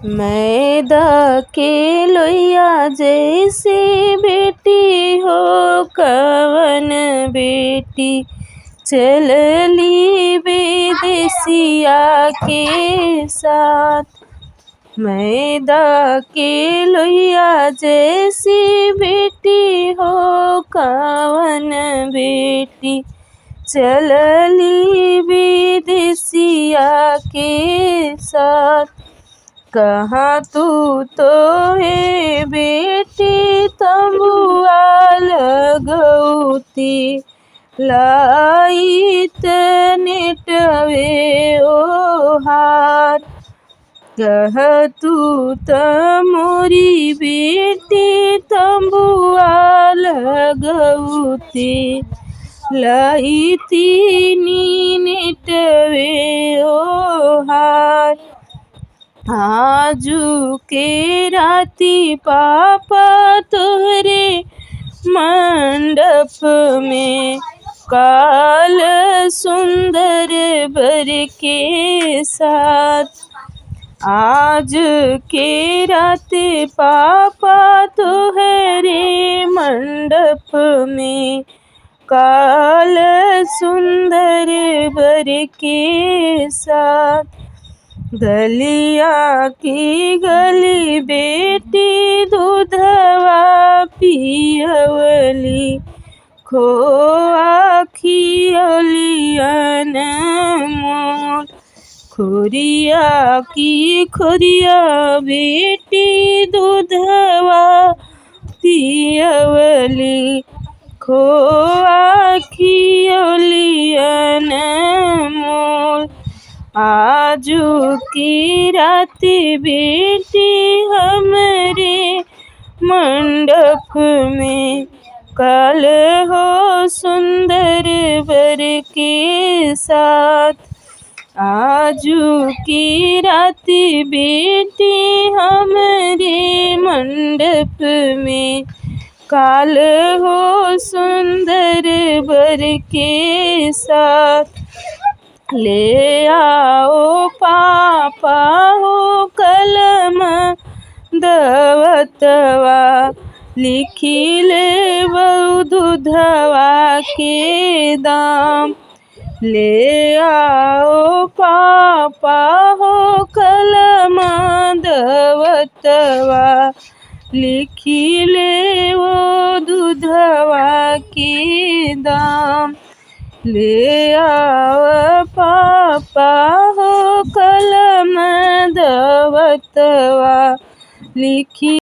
मैदा के लोइया जैसी बेटी हो कवन बेटी चलली विदेसिया के साथ। मैदा के लोइया जैसी बेटी हो कवन बेटी चलली विदेसिया के साथ। कहाँ तू तो है बेटी तंबुआ लगौती लाइत नेटवे ओहार। कह तू त मोरी बेटी तंबुआ लगौती लाइती नेटवे ओहार। आजू के राती पापा तोहरे मंडप में काल सुंदर बर के साथ। आज के राती पापा तोहरे मंडप में काल सुंदर बर के साथ। गलिया की गली बेटी दूधवा पियवली खोआ खियवली अनमोल। खोरिया की खोरिया बेटी दूधवा पियवली खोआ खियवली अनमोल। आजू की राती बेटी हमरे मंडप में काल हो सुंदर बर के साथ। आजू की राती बेटी हमरे मंडप में काल हो सुंदर बर के साथ। ले आओ पापा हो कलम दवतवा लिखी ले दूधवा के दाम। ले आओ पापा हो कलम दवतवा लिखी ले वो दूधवा के दाम। ले आओ पापा हो कलम दवतवा लिखी